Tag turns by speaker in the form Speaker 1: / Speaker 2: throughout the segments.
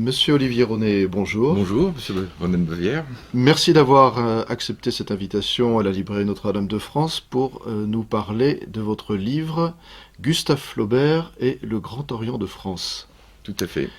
Speaker 1: Monsieur Olivier Ronet, bonjour.
Speaker 2: Bonjour, monsieur Van den Bavière.
Speaker 1: Merci d'avoir accepté cette invitation à la librairie Notre-Dame de France pour nous parler de votre livre Gustave Flaubert et le Grand Orient de France.
Speaker 2: Tout à fait.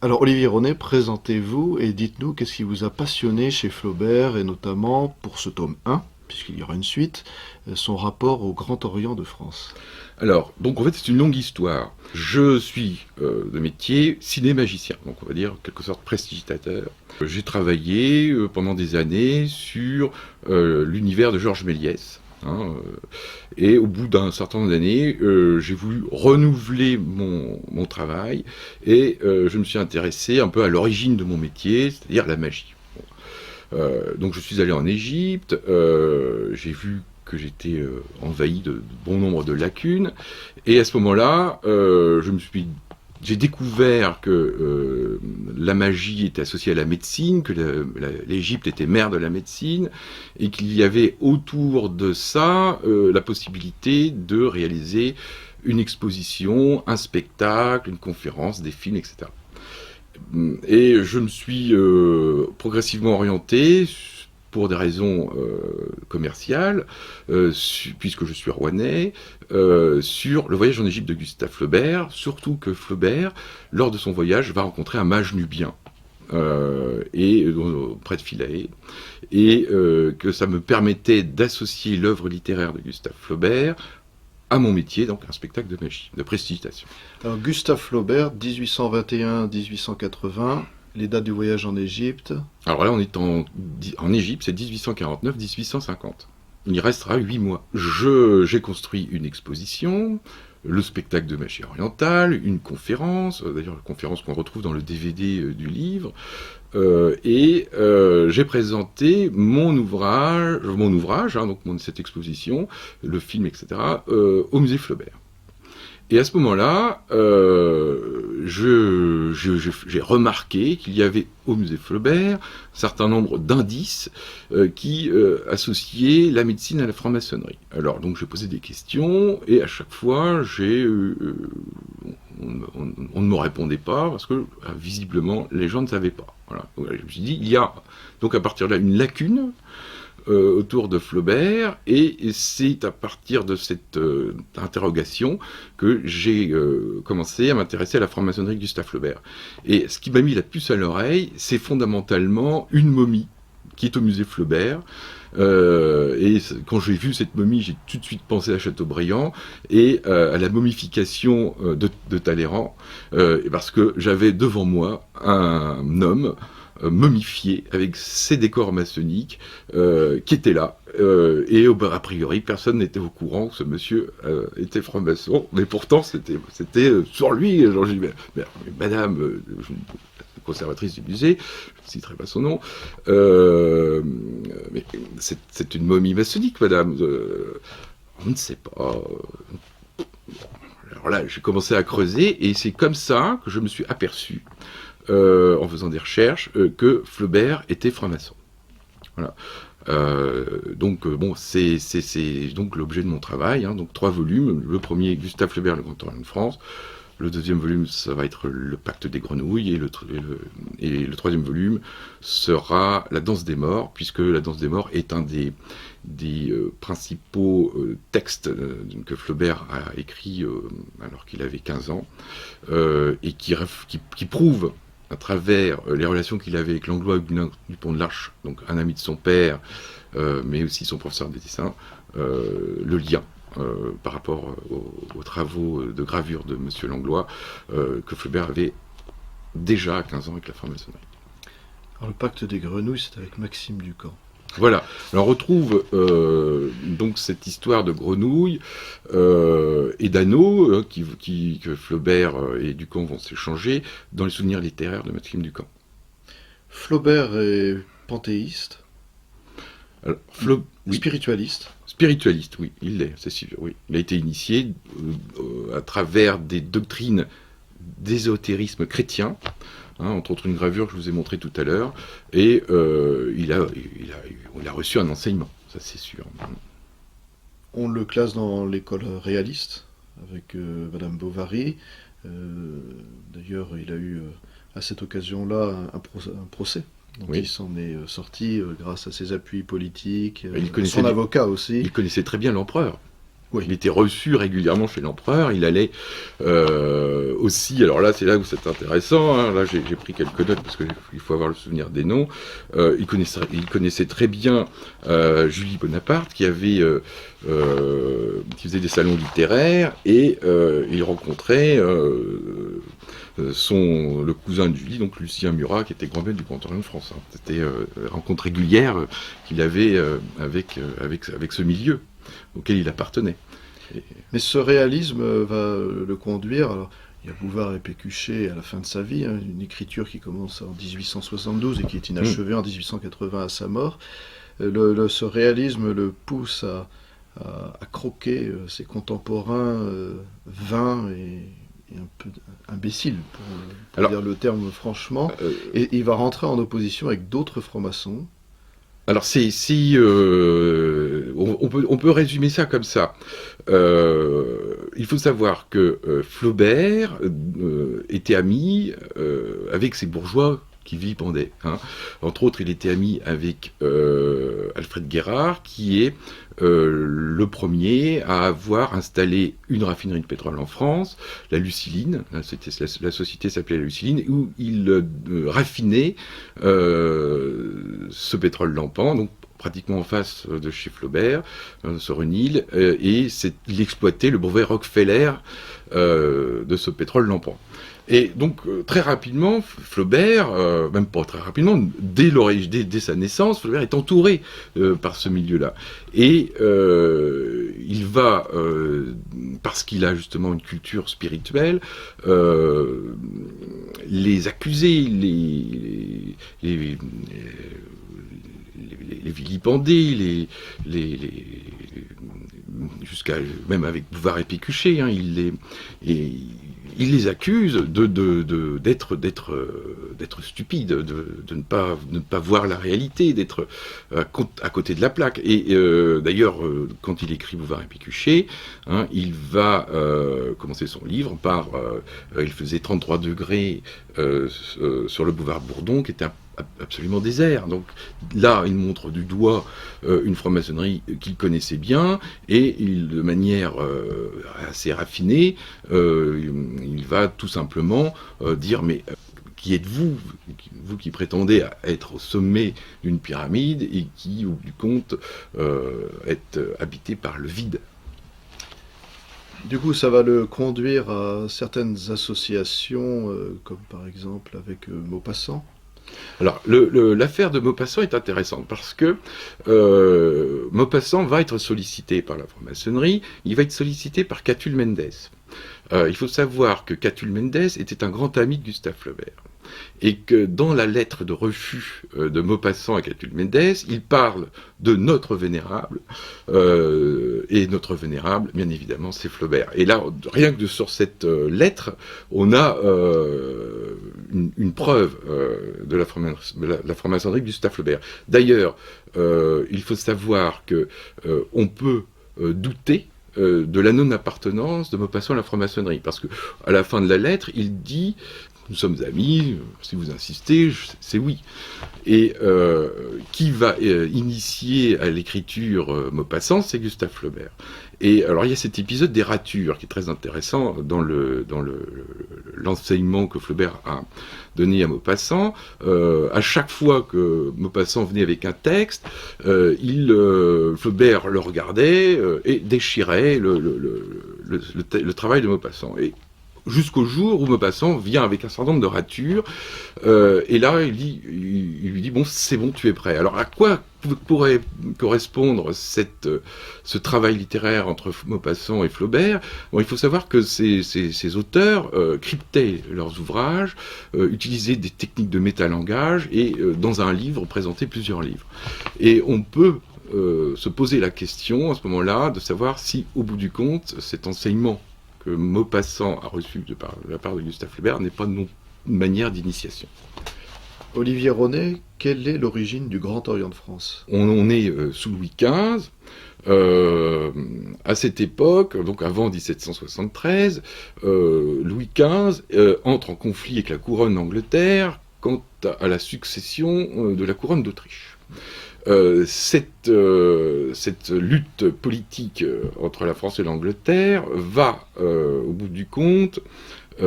Speaker 1: Alors Olivier Ronet, présentez-vous et dites-nous qu'est-ce qui vous a passionné chez Flaubert et notamment pour ce tome 1, puisqu'il y aura une suite, son rapport au Grand Orient de France.
Speaker 2: Alors, donc en fait c'est une longue histoire. Je suis de métier ciné-magicien, donc on va dire en quelque sorte prestidigitateur. J'ai travaillé pendant des années sur l'univers de Georges Méliès. Et au bout d'un certain nombre d'années, j'ai voulu renouveler mon travail et je me suis intéressé un peu à l'origine de mon métier, c'est-à-dire la magie. Donc je suis allé en Égypte, j'ai vu que j'étais envahi de bon nombre de lacunes, et à ce moment-là, j'ai découvert que la magie était associée à la médecine, que l'Égypte était mère de la médecine, et qu'il y avait autour de ça la possibilité de réaliser une exposition, un spectacle, une conférence, des films, etc. Et je me suis progressivement orienté pour des raisons commerciales, puisque je suis rouennais, sur le voyage en Égypte de Gustave Flaubert, surtout que Flaubert, lors de son voyage, va rencontrer un mage nubien, près de Philae, et que ça me permettait d'associer l'œuvre littéraire de Gustave Flaubert à mon métier, donc un spectacle de magie, de prestidigitation.
Speaker 1: Alors Gustave Flaubert, 1821-1880, les dates du voyage en Égypte.
Speaker 2: Alors là, on est en Égypte, c'est 1849-1850. Il y restera 8 mois. J'ai construit une exposition, le spectacle de magie orientale, une conférence, d'ailleurs la conférence qu'on retrouve dans le DVD du livre, j'ai présenté mon ouvrage, donc cette exposition, le film, etc., au musée Flaubert. Et à ce moment-là, j'ai remarqué qu'il y avait au musée Flaubert un certain nombre d'indices qui associaient la médecine à la franc-maçonnerie. Alors, donc, j'ai posé des questions, et à chaque fois, on ne me répondait pas, parce que, visiblement, les gens ne savaient pas. Voilà. Donc, je me suis dit, il y a, donc, à partir de là, une lacune autour de Flaubert, et c'est à partir de cette interrogation que j'ai commencé à m'intéresser à la franc-maçonnerie de Gustave Flaubert. Et ce qui m'a mis la puce à l'oreille, c'est fondamentalement une momie qui est au musée Flaubert. Quand j'ai vu cette momie, j'ai tout de suite pensé à Chateaubriand et à la momification de Talleyrand, parce que j'avais devant moi un homme momifié avec ses décors maçonniques qui étaient là, et a priori personne n'était au courant que ce monsieur était franc-maçon, mais pourtant c'était sur lui. Genre, j'ai dit, mais madame, conservatrice du musée, je ne citerai pas son nom, mais c'est une momie maçonnique, madame, on ne sait pas. Alors là, j'ai commencé à creuser, et c'est comme ça que je me suis aperçu, en faisant des recherches, que Flaubert était franc-maçon. Voilà. C'est donc l'objet de mon travail, donc 3 volumes. Le premier, Gustave Flaubert, le Grand Orient de France. Le deuxième volume, ça va être le Pacte des Grenouilles, et le troisième volume sera La Danse des Morts, puisque La Danse des Morts est un des principaux textes que Flaubert a écrit alors qu'il avait 15 ans, et qui prouve, à travers les relations qu'il avait avec Langlois Huguenin Dupont de l'Arche, donc un ami de son père, mais aussi son professeur de dessin, le lien par rapport aux travaux de gravure de M. Langlois, que Flaubert avait déjà à 15 ans avec la franc-maçonnerie.
Speaker 1: Alors le Pacte des Grenouilles, c'est avec Maxime Ducamp.
Speaker 2: Voilà, alors on retrouve donc cette histoire de grenouilles et d'anneaux que Flaubert et Ducamp vont s'échanger dans les souvenirs littéraires de Maxime Ducamp.
Speaker 1: Flaubert est panthéiste,
Speaker 2: Alors, oui.
Speaker 1: spiritualiste.
Speaker 2: Spiritualiste, oui, il l'est, c'est sûr. Oui. Il a été initié à travers des doctrines d'ésotérisme chrétien, entre autres une gravure que je vous ai montrée tout à l'heure, et il a reçu un enseignement, ça c'est sûr.
Speaker 1: On le classe dans l'école réaliste, avec Madame Bovary. D'ailleurs, il a eu à cette occasion-là un procès. Donc
Speaker 2: Oui.
Speaker 1: il s'en est sorti grâce à ses appuis politiques,
Speaker 2: Il connaissait
Speaker 1: son avocat aussi.
Speaker 2: Il connaissait très bien l'empereur.
Speaker 1: Oui.
Speaker 2: Il était reçu régulièrement chez l'empereur. Il allait aussi. Alors là, c'est là où c'est intéressant. Hein. Là, j'ai pris quelques notes parce qu'il faut avoir le souvenir des noms. Il connaissait très bien Julie Bonaparte, qui faisait des salons littéraires, et il rencontrait le cousin de Julie, donc Lucien Murat, qui était grand-maître du Grand Orient de France. Hein. C'était une rencontre régulière qu'il avait avec ce milieu auquel il appartenait.
Speaker 1: Mais ce réalisme va le conduire. Alors, il y a Bouvard et Pécuchet à la fin de sa vie, hein, une écriture qui commence en 1872 et qui est inachevée en 1880 à sa mort. Ce réalisme le pousse à croquer ses contemporains vains et un peu imbéciles, pour dire le terme franchement. Et il va rentrer en opposition avec d'autres francs-maçons.
Speaker 2: Alors on peut résumer ça comme ça. Il faut savoir que Flaubert était ami avec ces bourgeois qui vilipendait. Hein. Entre autres, il était ami avec Alfred Guérard, qui est le premier à avoir installé une raffinerie de pétrole en France, la Luciline, la société s'appelait la Luciline, où il raffinait ce pétrole lampant, donc pratiquement en face de chez Flaubert, sur une île, et il exploitait le brevet Rockefeller de ce pétrole lampant. Et donc, très rapidement, Flaubert, même pas très rapidement, dès sa naissance, Flaubert est entouré par ce milieu-là. Et il va, parce qu'il a justement une culture spirituelle, les accuser, les vilipender, jusqu'à même avec Bouvard et Pécuchet, hein, il les accuse d'être stupides, de ne pas voir la réalité, d'être à côté de la plaque. Et d'ailleurs, quand il écrit Bouvard et Pécuchet, hein, il va commencer son livre par... il faisait 33 degrés sur le boulevard Bourdon, qui était absolument désert. Donc là, il montre du doigt une franc-maçonnerie qu'il connaissait bien, et de manière assez raffinée, il va tout simplement dire, mais qui êtes-vous, vous qui prétendez être au sommet d'une pyramide et qui, au bout du compte, êtes habité par le vide.
Speaker 1: Du coup, ça va le conduire à certaines associations, comme par exemple avec Maupassant.
Speaker 2: Alors, l'affaire de Maupassant est intéressante parce que Maupassant va être sollicité par la franc-maçonnerie, il va être sollicité par Catulle Mendes. Il faut savoir que Catulle Mendes était un grand ami de Gustave Flaubert. Et que dans la lettre de refus de Maupassant à Catulle Mendes, il parle de notre vénérable, et notre vénérable, bien évidemment, c'est Flaubert. Et là, rien que sur cette lettre, on a une preuve de la franc-maçonnerie de Gustave Flaubert. D'ailleurs, il faut savoir que on peut douter de la non-appartenance de Maupassant à la franc-maçonnerie, parce que à la fin de la lettre, il dit: nous sommes amis, si vous insistez, c'est oui. Et qui va initier à l'écriture Maupassant, c'est Gustave Flaubert. Et alors il y a cet épisode des ratures qui est très intéressant dans l'enseignement que Flaubert a donné à Maupassant. À chaque fois que Maupassant venait avec un texte, Flaubert le regardait et déchirait le travail de Maupassant. Et jusqu'au jour où Maupassant vient avec un certain nombre de ratures, et là il lui dit: bon, c'est bon, tu es prêt. Alors à quoi pourrait correspondre ce travail littéraire entre Maupassant et Flaubert? Bon, il faut savoir que ces auteurs cryptaient leurs ouvrages, utilisaient des techniques de métalangage, et dans un livre présentaient plusieurs livres. Et on peut se poser la question à ce moment-là de savoir si, au bout du compte, cet enseignement que Maupassant a reçu de la part de Gustave Flaubert n'est pas une manière d'initiation.
Speaker 1: Olivier Ronet, quelle est l'origine du Grand Orient de France?
Speaker 2: On est sous Louis XV. À cette époque, donc avant 1773, Louis XV entre en conflit avec la couronne d'Angleterre quant à la succession de la couronne d'Autriche. Cette lutte politique entre la France et l'Angleterre va, au bout du compte, Louis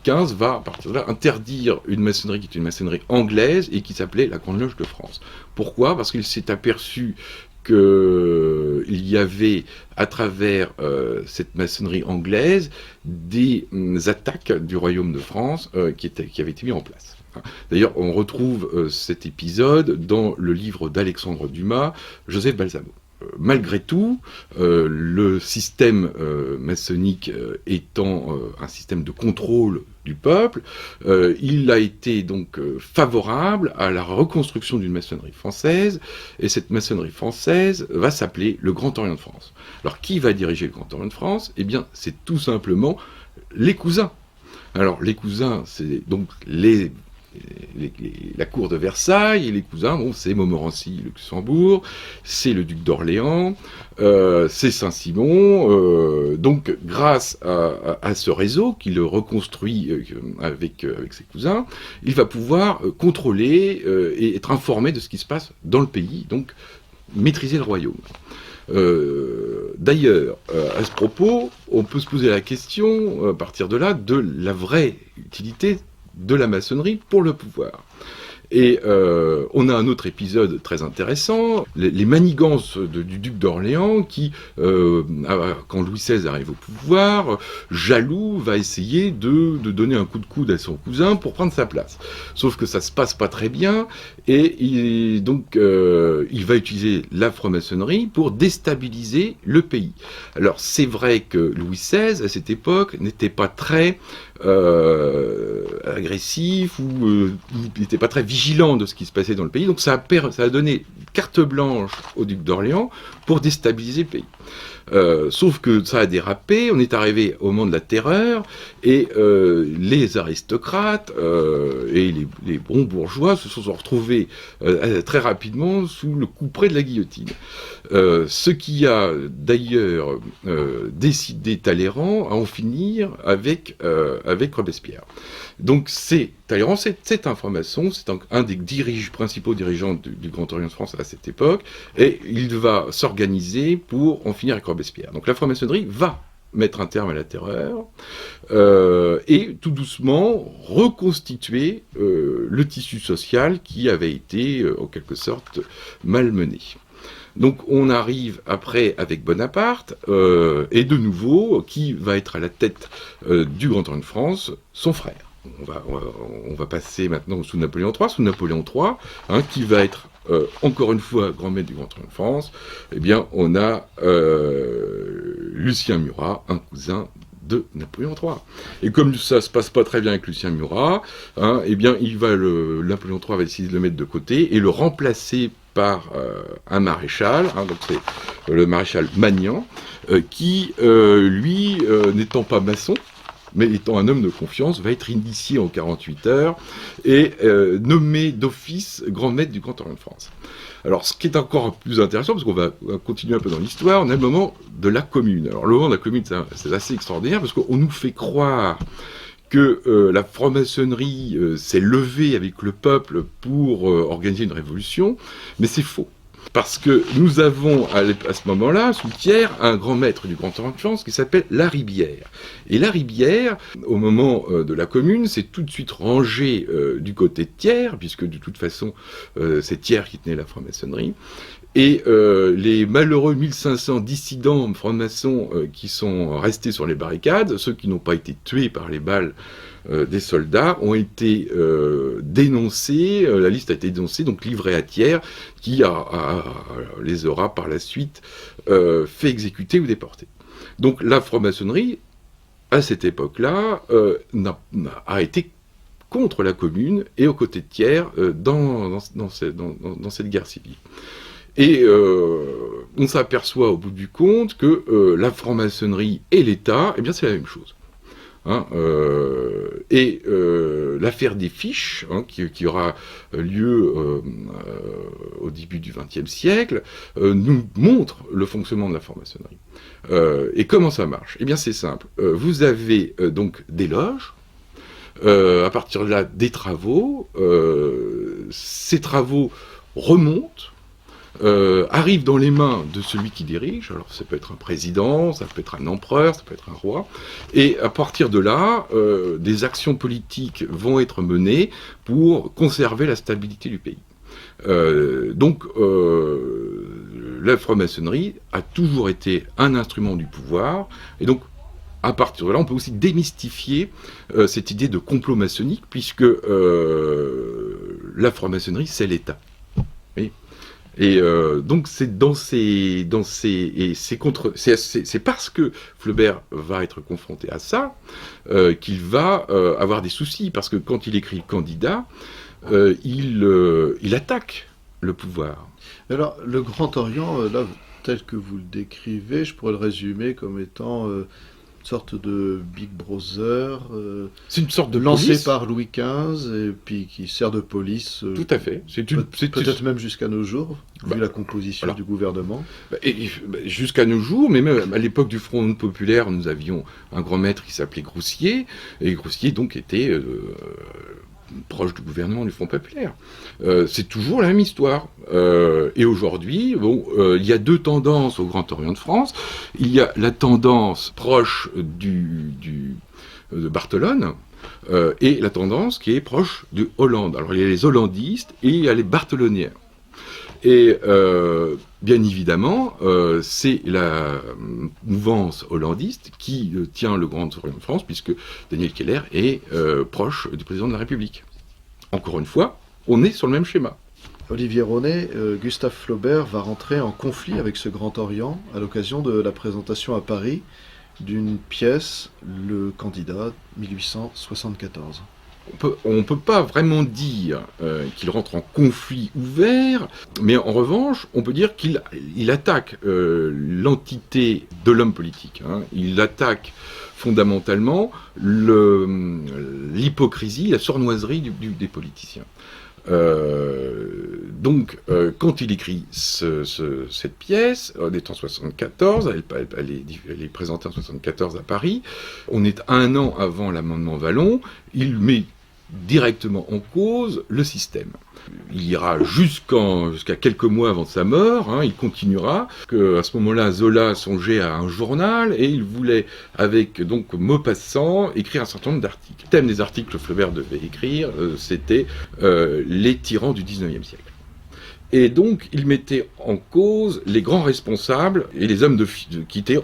Speaker 2: XV va, à partir de là, interdire une maçonnerie qui est une maçonnerie anglaise et qui s'appelait la Grande Loge de France. Pourquoi ? Parce qu'il s'est aperçu qu'il y avait, à travers cette maçonnerie anglaise, des attaques du royaume de France qui avaient été mises en place. D'ailleurs, on retrouve cet épisode dans le livre d'Alexandre Dumas, Joseph Balsamo. Malgré tout, le système maçonnique étant un système de contrôle du peuple, il a été donc favorable à la reconstruction d'une maçonnerie française, et cette maçonnerie française va s'appeler le Grand Orient de France. Alors, qui va diriger le Grand Orient de France ? Eh bien, c'est tout simplement les cousins. Alors, les cousins, c'est donc la cour de Versailles, et les cousins, bon, c'est Montmorency, Luxembourg, c'est le duc d'Orléans, c'est Saint-Simon. Donc, grâce à ce réseau qu'il reconstruit avec ses cousins, il va pouvoir contrôler et être informé de ce qui se passe dans le pays, donc maîtriser le royaume. D'ailleurs, à ce propos, on peut se poser la question, à partir de là, de la vraie utilité de la maçonnerie pour le pouvoir. Et on a un autre épisode très intéressant, les manigances du duc d'Orléans qui, quand Louis XVI arrive au pouvoir, jaloux, va essayer de donner un coup de coude à son cousin pour prendre sa place. Sauf que ça se passe pas très bien, et il va utiliser la franc-maçonnerie pour déstabiliser le pays. Alors c'est vrai que Louis XVI, à cette époque, n'était pas très agressif, ou il n'était pas très vigilant de ce qui se passait dans le pays, donc ça a donné carte blanche au duc d'Orléans pour déstabiliser le pays. Sauf que ça a dérapé, on est arrivé au moment de la terreur, et les aristocrates et les bons bourgeois se sont retrouvés très rapidement sous le couperet de la guillotine. Ce qui a d'ailleurs décidé Talleyrand à en finir avec Robespierre. Donc Talleyrand, c'est un franc-maçon, c'est un des principaux dirigeants du Grand Orient de France à cette époque, et il va s'organiser pour en finir avec Robespierre. Donc la franc-maçonnerie va mettre un terme à la terreur, et tout doucement reconstituer le tissu social qui avait été en quelque sorte malmené. Donc on arrive après avec Bonaparte, et de nouveau, qui va être à la tête du Grand Orient de France, son frère. On va passer maintenant sous Napoléon III. Sous Napoléon III, qui va être encore une fois grand maître du Grand Orient de France, eh bien on a Lucien Murat, un cousin de Napoléon III. Et comme ça se passe pas très bien avec Lucien Murat, eh bien Napoléon III va essayer de le mettre de côté et le remplacer par un maréchal, donc c'est le maréchal Magnan, qui, lui, n'étant pas maçon, mais étant un homme de confiance, va être initié en 48 heures et nommé d'office grand maître du Grand Orient de France. Alors, ce qui est encore plus intéressant, parce qu'on va continuer un peu dans l'histoire, on a le moment de la Commune. Alors, le moment de la Commune, c'est assez extraordinaire, parce qu'on nous fait croire que la franc-maçonnerie s'est levée avec le peuple pour organiser une révolution, mais c'est faux. Parce que nous avons à ce moment-là, sous Thiers, un grand maître du Grand Orient de France qui s'appelle Laribière. Et Laribière, au moment de la Commune, s'est tout de suite rangé du côté de Thiers, puisque de toute façon, c'est Thiers qui tenait la franc-maçonnerie. Et les malheureux 1500 dissidents francs-maçons qui sont restés sur les barricades, ceux qui n'ont pas été tués par les balles des soldats, ont été dénoncés, la liste a été dénoncée, donc livrée à Thiers, qui les aura par la suite fait exécuter ou déporter. Donc la franc-maçonnerie, à cette époque-là, a été contre la Commune et aux côtés de Thiers dans cette guerre civile. Et on s'aperçoit au bout du compte que la franc-maçonnerie et l'État, eh bien c'est la même chose. L'affaire des fiches, qui aura lieu au début du XXe siècle, nous montre le fonctionnement de la franc-maçonnerie. Et comment ça marche ? Eh bien, c'est simple. Vous avez donc des loges, à partir de là, des travaux. Ces travaux remontent, arrivent dans les mains de celui qui dirige. Alors, ça peut être un président, ça peut être un empereur, ça peut être un roi. Et à partir de là, des actions politiques vont être menées pour conserver la stabilité du pays. La franc-maçonnerie a toujours été un instrument du pouvoir, et donc à partir de là, on peut aussi démystifier cette idée de complot maçonnique, puisque la franc-maçonnerie, c'est l'État. Oui. Et donc c'est c'est parce que Flaubert va être confronté à ça qu'il va avoir des soucis, parce que quand il écrit Candidat, il attaque le pouvoir.
Speaker 1: Alors, le Grand Orient, là, tel que vous le décrivez, je pourrais le résumer comme étant une sorte de Big Brother.
Speaker 2: C'est une sorte de
Speaker 1: lancé
Speaker 2: police
Speaker 1: par Louis XV et puis qui sert de police.
Speaker 2: Tout à fait.
Speaker 1: Peut-être même jusqu'à nos jours, vu la composition du gouvernement.
Speaker 2: Jusqu'à nos jours, mais même à l'époque du Front populaire, nous avions un grand maître qui s'appelait Groussier, et Groussier donc était proche du gouvernement du Front populaire. C'est toujours la même histoire. Et aujourd'hui, il y a deux tendances au Grand Orient de France. Il y a la tendance proche de Barthelone, et la tendance qui est proche de Hollande. Alors il y a les hollandistes et il y a les bartheloniens. Et bien évidemment, c'est la mouvance hollandiste qui tient le Grand Orient de France, puisque Daniel Keller est proche du président de la République. Encore une fois, on est sur le même schéma.
Speaker 1: Olivier Ronet, Gustave Flaubert va rentrer en conflit avec ce Grand Orient à l'occasion de la présentation à Paris d'une pièce, Le Candidat, 1874.
Speaker 2: On ne peut pas vraiment dire qu'il rentre en conflit ouvert, mais en revanche, on peut dire qu'il attaque l'entité de l'homme politique. Il attaque fondamentalement l'hypocrisie, la sournoiserie des politiciens. Quand il écrit cette pièce, on est en 74, elle est présentée en 74 à Paris, on est 1 an avant l'amendement Vallon, il met directement en cause le système. Il ira jusqu'à quelques mois avant sa mort, il continuera, à ce moment-là, Zola songeait à un journal, et il voulait, avec donc Maupassant, écrire un certain nombre d'articles. Le thème des articles que Flaubert devait écrire, c'était les tyrans du XIXe siècle. Et donc, il mettait en cause les grands responsables et les hommes qui étaient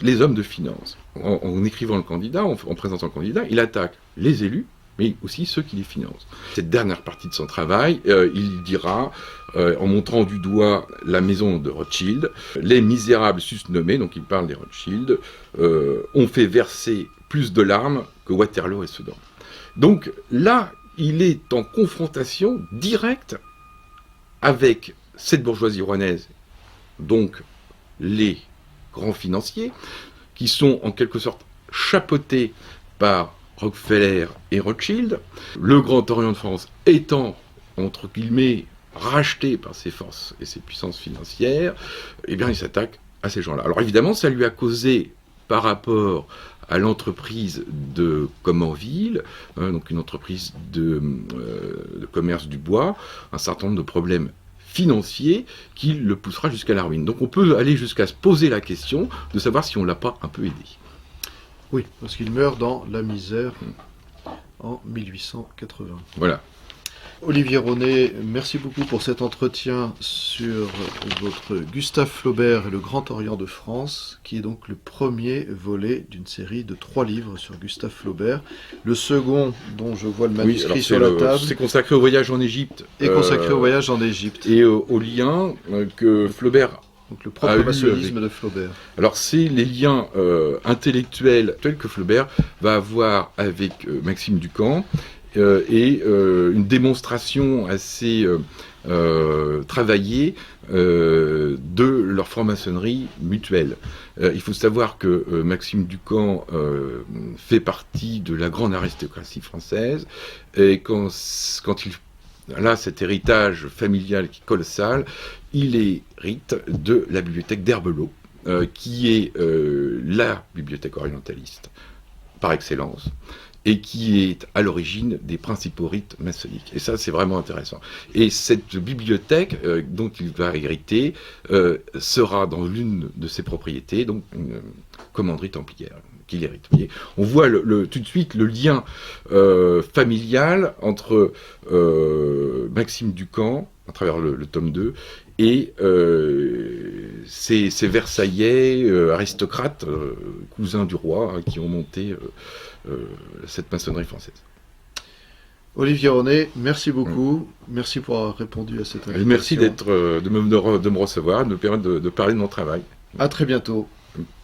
Speaker 2: les hommes de finance. En écrivant le candidat, en présentant le candidat, il attaque les élus, mais aussi ceux qui les financent. Cette dernière partie de son travail, il dira, en montrant du doigt la maison de Rothschild, les misérables susnommés, donc il parle des Rothschild, ont fait verser plus de larmes que Waterloo et Sedan. Donc là, il est en confrontation directe avec cette bourgeoisie rouennaise, donc les grands financiers, qui sont en quelque sorte chapeautés par Rockefeller et Rothschild, le Grand Orient de France étant, entre guillemets, racheté par ses forces et ses puissances financières, eh bien il s'attaque à ces gens-là. Alors évidemment, ça lui a causé, par rapport à l'entreprise de Comanville, donc une entreprise de commerce du bois, un certain nombre de problèmes financiers qui le poussera jusqu'à la ruine. Donc on peut aller jusqu'à se poser la question de savoir si on ne l'a pas un peu aidé.
Speaker 1: Oui, parce qu'il meurt dans la misère en 1880.
Speaker 2: Voilà.
Speaker 1: Olivier Ronet, merci beaucoup pour cet entretien sur votre Gustave Flaubert et le Grand Orient de France, qui est donc le premier volet d'une série de 3 livres sur Gustave Flaubert. Le second, dont je vois le manuscrit sur la table,
Speaker 2: c'est consacré au voyage en Égypte.
Speaker 1: Et consacré au voyage en Égypte.
Speaker 2: Et au lien que Flaubert...
Speaker 1: Donc le propre maçonnisme de Flaubert.
Speaker 2: Alors c'est les liens intellectuels que Flaubert va avoir avec Maxime Ducamp, et une démonstration assez travailler de leur franc-maçonnerie mutuelle. Il faut savoir que Maxime Ducamp fait partie de la grande aristocratie française, et quand il a cet héritage familial qui est colossal, il hérite de la bibliothèque d'Herbelot, qui est la bibliothèque orientaliste par excellence, et qui est à l'origine des principaux rites maçonniques. Et ça, c'est vraiment intéressant. Et cette bibliothèque dont il va hériter sera dans l'une de ses propriétés, donc une commanderie templière qu'il hérite. Vous voyez, on voit tout de suite le lien familial entre Maxime Ducamp, à travers le tome 2, et ces Versaillais aristocrates, cousins du roi, hein, qui ont monté cette maçonnerie française.
Speaker 1: Olivier René, merci beaucoup. Merci pour avoir répondu à cette invitation.
Speaker 2: Et merci de me recevoir, de me permettre de parler de mon travail.
Speaker 1: À très bientôt.